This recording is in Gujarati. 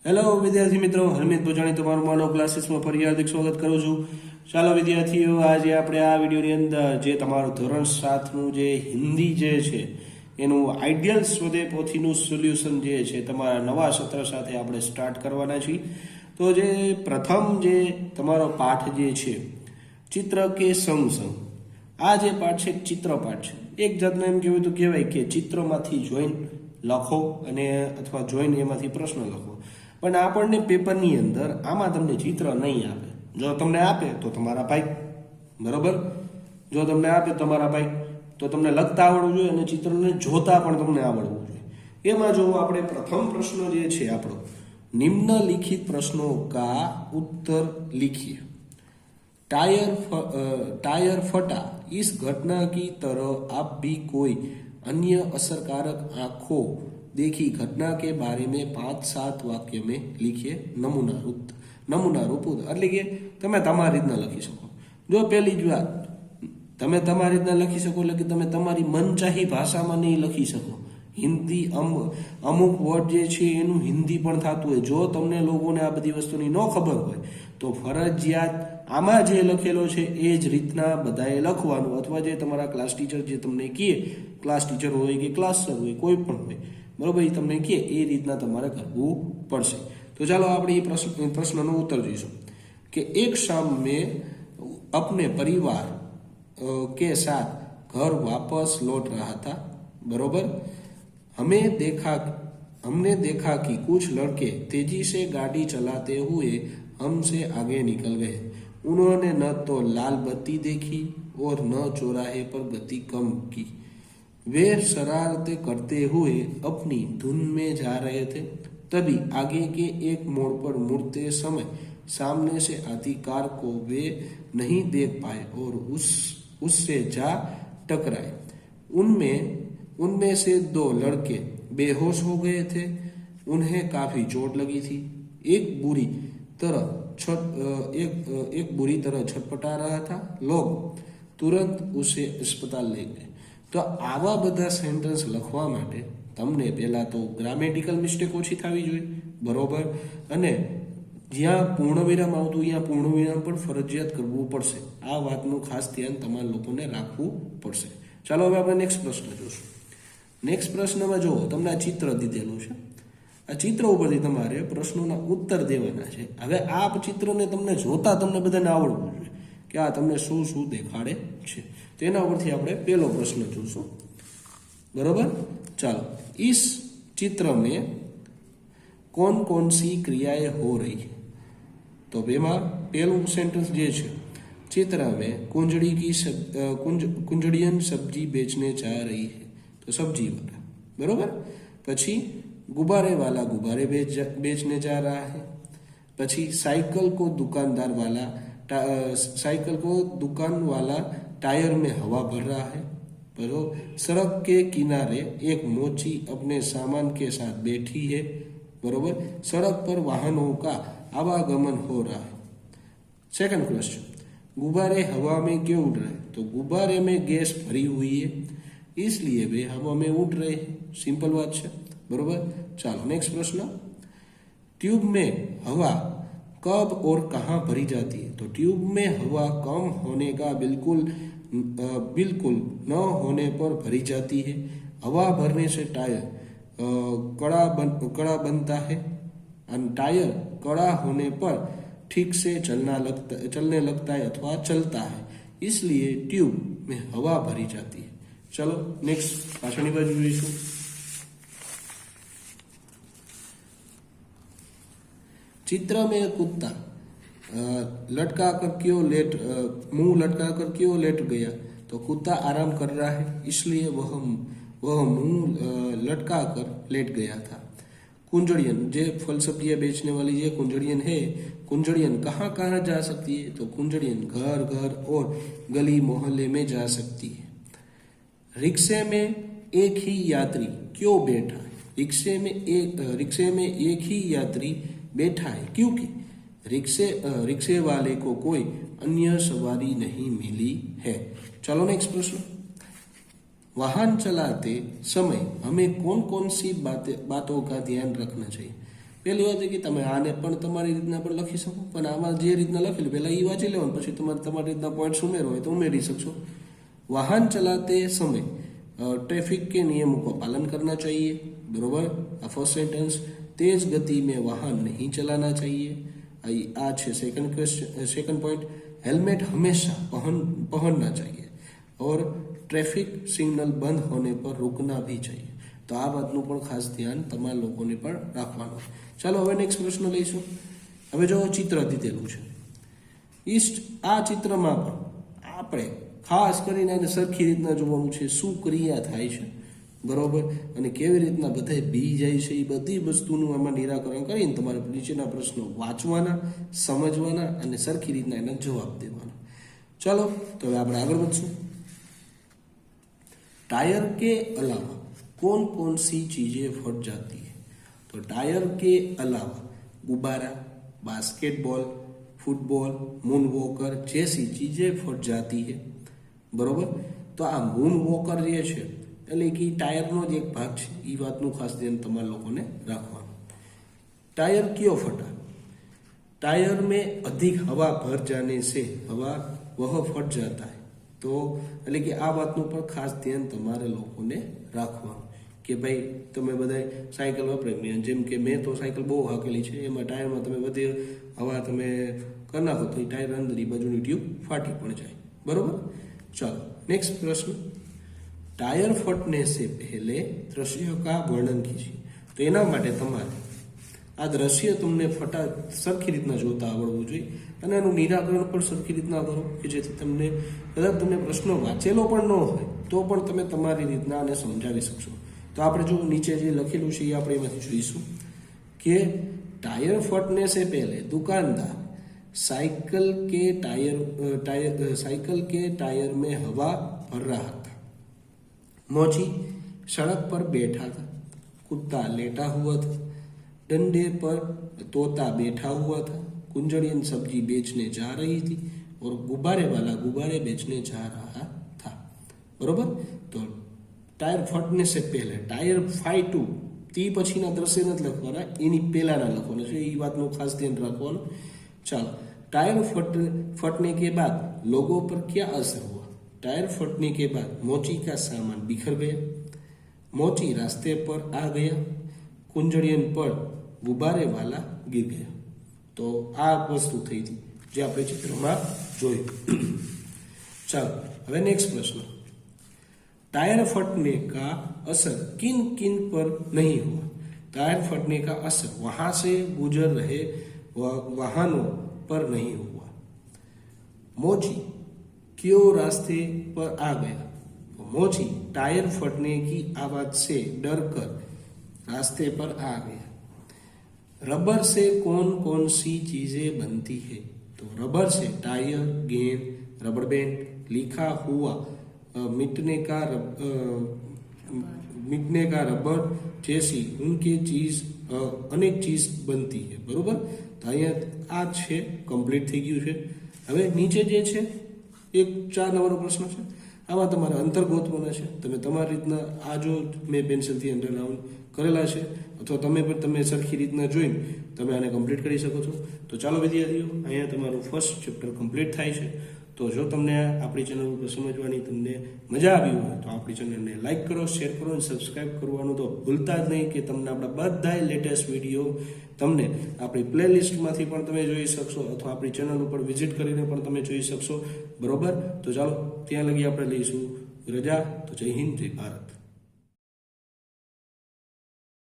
હેલો વિદ્યાર્થી મિત્રો, હરમિત ભોજાણી તમારું માનવ ક્લાસીસમાં ફરી હાર્દિક સ્વાગત કરું છું. ચાલો વિદ્યાર્થીઓ, આજે આપણે આ વિડીયોની અંદર જે તમારું ધોરણ 7નું જે હિન્દી જે છે એનું આઈડિયલ સ્વદેય પોથીનું સોલ્યુશન જે છે તમારા નવા સત્ર સાથે આપણે સ્ટાર્ટ કરવાના છીએ. તો જે પ્રથમ જે તમારો પાઠ જે છે ચિત્ર કે સંગ સંગ, આ જે પાઠ છે ચિત્ર પાઠ છે. એક જાતનું એમ કહેવાય તો કહેવાય કે ચિત્રમાંથી જોઈને લખો અને અથવા જોઈને એમાંથી પ્રશ્ન લખો. પણ આપણને પેપરની અંદર આમાં તમને ચિત્ર નહીં આપે. જો તમને આપે તો તમારા ભાઈ, બરોબર, જો તમને આપે તમારા ભાઈ તો તમને લખતા આવડવું જોઈએ અને ચિત્રને જોતા પણ તમને આવડવું જોઈએ. એમાં જો આપણે પ્રથમ પ્રશ્ન જે છે આપણો, निम्नलिखित प्रश्नों का उत्तर लिखिए. टायर फटा इस घटना की तरह आप भी कोई अन्य असरकारक आंखों देखी घटना के बारे में 5-7 वाक्य में लिखिए. नमूना रूप એટલે કે તમે તમારી રીતના લખી શકો. જો પહેલી જ વાત, તમે તમારી રીતના લખી શકો એટલે કે તમે તમારી મનચાહી ભાષામાં નહીં લખી શકો. હિન્દી અમુક વર્ડ જે છે એનું હિન્દી પણ થતું હોય. જો તમને લોકોને આ બધી વસ્તુની ન ખબર હોય તો ફરજિયાત આમાં જે લખેલો છે એ જ રીતના બધાએ લખવાનું, અથવા જે તમારા ક્લાસ ટીચર જે તમને કહે, ક્લાસ ટીચર હોય કે ક્લાસ સર હોય, કોઈ પણ હોય, બરોબર, એ તમને કહે એ રીતના તમારે કરવું પડશે. તો ચાલો આપણે એ પ્રશ્નનો ઉત્તર જોઈશું કે એક શામ में अपने परिवार के साथ घर वापस लौट रहा था, बरोबर. हमने देखा कि कुछ लड़के तेजी से गाड़ी चलाते हुए हमसे आगे निकल गए. उन्होंने न तो लाल बत्ती देखी और न चौराहे पर गति कम की. वे शरारतें करते हुए अपनी धुन में जा रहे थे. तभी आगे के एक मोड़ पर मुड़ते समय सामने से आती कार को वे नहीं देख पाए और उससे जा टकराए. उनमें से 2 लड़के बेहोश हो गए थे. उन्हें काफी चोट लगी थी. एक बुरी तरह छटपटा रहा था. लोग तुरंत उसे अस्पताल ले गए. तो आवा બધા સેન્ટેન્સ લખવા માટે તમને પહેલા તો ગ્રામેટિકલ મિસ્ટેક ઓછી થવી જોઈએ, બરોબર, અને જ્યાં પૂર્ણવિરામ આવતું ત્યાં પૂર્ણવિરામ પણ ફરજિયાત કરવું પડશે. આ વાતનું ખાસ ધ્યાન તમારા લોકોને રાખવું પડશે. ચાલો હવે આપણે નેક્સ્ટ પ્રશ્ન જોશું. નેક્સ્ટ પ્રશ્નમાં જુઓ, તમને આ ચિત્ર દીધેલું છે. આ ચિત્ર ઉપરથી તમારે પ્રશ્નોના ઉત્તર દેવાના છે. હવે આ ચિત્રને તમને જોતા તમને બધાને આવડવું જોઈએ કે આ તમને શું શું દેખાડે છે. તેના ઉપરથી આપણે પહેલો પ્રશ્ન જોશું, બરોબર. ચાલો, इस चित्र में कौन कौन सी क्रियाएं हो रही है. तो એમાં પહેલું સેન્ટેન્સ જે છે, चित्र में कुंजड़ियन सब्जी बेचने जा रही है, तो सब्जी वाला, बरोबर. પછી गुब्बारे वाला गुब्बारे बेचने जा रहा है. પછી साइकिल को दुकान वाला टायर में हवा भर रहा है. बरोबर. सड़क के किनारे एक मोची अपने सामान के साथ बैठी है, बरोबर. सड़क पर वाहनों का आवागमन हो रहा है. सेकंड क्वेश्चन, गुब्बारे हवा में क्यों उड़ रहे हैं. तो गुब्बारे में गैस भरी हुई है, इसलिए वे हवा में उड़ रहे हैं. सिंपल बात है, बरोबर. चलो नेक्स्ट प्रश्न, ट्यूब में हवा कब और कहाँ भरी जाती है. तो ट्यूब में हवा कम होने का बिल्कुल न होने पर भरी जाती है. हवा भरने से टायर कड़ा बनता है और टायर कड़ा होने पर ठीक से चलने लगता है अथवा चलता है, इसलिए ट्यूब में हवा भरी जाती है. चलो नेक्स्ट पाछळनी बाजू જોઈશું. चित्र में कुत्ता मुंह लटका कर क्यों लेट गया. तो कुत्ता आराम कर रहा है, इसलिए वह मुंह लटका कर लेट गया था. कुंजड़ियन, जे फल सब्जियां बेचने वाली ये कुंजड़ियन है, कुंजड़ियन कहाँ कहाँ जा सकती है. तो कुंजड़ियन घर घर और गली मोहल्ले में जा सकती है. रिक्शे में एक ही यात्री क्यों बैठा है. रिक्शे में एक ही यात्री बैठा है क्योंकि रिक्शे वाले को कोई अन्य सवारी नहीं मिली है. चलो नेक्स्ट प्रश्न, वाहन चलाते समय हमें कौन कौन सी बातों का ध्यान रखना चाहिए. પહેલી વાત એ કે તમે આને પણ તમારી રીતના પણ લખી શકો, પણ આમાં જે રીતના લખેલું પહેલાં એ વાંચી લેવાનું, પછી તમારે તમારી રીતના પોઈન્ટ્સ ઉમેરવા હોય તો ઉમેરી શકશો. वाहन चलाते समय ट्रैफिक के नियमों का पालन करना चाहिए, बरोबर. आ फर्स्ट सेंटेंस. तेज गति में वाहन नहीं चलाना चाहिए, आ है second question. Second point, helmet हमेशा पहनना चाहिए और ट्रैफिक सिग्नल बंद होने पर रुकना भी चाहिए. तो आ बातનું પણ ખાસ ધ્યાન તમારા લોકોને પણ રાખવાનું. ચાલો હવે નેક્સ્ટ પ્રશ્ન લઈશું. હવે જો ચિત્ર દીધેલું છે, આ ચિત્રમાં પણ આપણે ખાસ કરીને એને સરખી રીતના જોવાનું છે, શું ક્રિયા થાય છે, બરોબર, અને કેવી રીતના બધા બી જાય છે, એ બધી વસ્તુનું આમાં નિરાકરણ કરીને તમારે નીચેના પ્રશ્નો વાંચવાના, સમજવાના અને સરખી રીતના એના જવાબ દેવાના. ચાલો તો હવે આપણે આગળ વધશું. टायर के अलावा कौन कौन सी चीजें फट जाती है? तो टायर के अलावा गुब्बारा, बास्केटबॉल, फुटबॉल, मून वॉकर जैसी चीजें फट जाती है, बरोबर. तो आ मून वॉकर જે છે એટલે કે ટાયરનો જ એક ભાગ છે, એ વાતનું ખાસ ધ્યાન તમારા લોકોને રાખવાનું. टायर क्यों फटा? टायर में अधिक हवा भर जाने से हवा वह फट जाता है. तो એટલે કે આ વાતનું પણ ખાસ ધ્યાન તમારે લોકોને રાખવાનું કે ભાઈ તમે બધા સાયકલ વાપરે, જેમ કે મેં તો સાયકલ બહુ હાકેલી છે, એમાં ટાયરમાં તમે બધી હવા તમે કરી નાખો તો એ ટાયર અંદર એ બાજુની ટ્યુબ ફાટી પણ જાય, બરોબર. चलो नेक्स्ट प्रश्न. टायर फटने से पहले दृश्य का वर्णन कीजिए. तो एना माटे तमारे आ दृश्य तुमने फटा सरखी रीतना जोता आवड़वुं जोईए અને એનું નિરાકરણ પણ સરખી રીતના કરો કે જેથી તમને કદાચ તમને પ્રશ્ન વાંચેલો પણ ન હોય તો પણ તમે તમારી રીતના આને સમજાવી શકશો. તો આપણે જો નીચે જે લખેલું છે એ આપણે એમાંથી જોઈશું કે टायर फटने से पहले दुकानदार साइकिल के टायर में हवा भर रहा था. मोची सड़क पर बैठा था. कुत्ता लेटा हुआ था. डंडे पर तोता बैठा हुआ था. कुंजड़ियन सब्जी बेचने जा रही थी और गुब्बारे वाला गुब्बारे बेचने जा रहा था, बरोबर. तो टायर फटने से पहले टायर फाइटू ती पछीना दृश्य નથી લખવાના, એની પહેલાના લખવાના છે, એ વાતનું ખાસ ધ્યાન રાખવાનું. ચાલો. टायर फटने के बाद लोगों पर क्या असर हुआ? टायर फटने के बाद मोची का सामान बिखर गया. मोची रास्ते पर आ गया. कुंजड़ियन पर गुब्बारे वाला गिर गया. तो आ वस्तु थी थी जे आपणे चित्रमा जोई. चलो હવે नेक्स्ट प्रश्न. टायर फटने का असर किन किन पर नहीं हुआ? टायर फटने का असर वहां से गुजर रहे वाहनों पर नहीं हुआ. मोची क्यों रास्ते पर आ गया? मोची टायर फटने की आवाज से डर कर रास्ते पर आ गया. रबर से कौन कौन सी चीजें बनती है? तो रबर से टायर, गेंद, रबर बैंड, लिखा हुआ मिटने का रबर जैसी उनके चीज अनेक चीज बनती है, बरोबर. तो અહીંયા આ છે કમ્પ્લીટ થઈ ગયું છે. હવે નીચે જે છે એક 4 નંબરનો પ્રશ્ન છે, આમાં તમારે અંતર ગોતવાના છે. તમે તમારી રીતના આ જો મેં પેન્સિલથી અંડરલાઇન કરેલા છે અથવા તમે પણ તમે સરખી રીતના જોઈને તમે આને કમ્પ્લીટ કરી શકો છો. તો ચાલો વિદ્યાર્થીઓ, અહીંયા તમારું ફર્સ્ટ ચેપ્ટર કમ્પ્લીટ થાય છે. તો જો તમને આપણી ચેનલ ઉપર સમજવાની તમને મજા આવી હોય તો આપણી ચેનલને લાઇક કરો, શેર કરો અને સબસ્ક્રાઇબ કરવાનું તો ભૂલતા જ નહીં કે તમને આપણા બધાય લેટેસ્ટ વિડીયો તમને આપણી પ્લેલિસ્ટમાંથી પણ તમે જોઈ શકશો અથવા આપણી ચેનલ ઉપર વિઝિટ કરીને પણ તમે જોઈ શકશો, બરોબર. તો ચાલો ત્યાં લગી આપણે લઈશું રજા. તો જય હિન્દ, જય ભારત.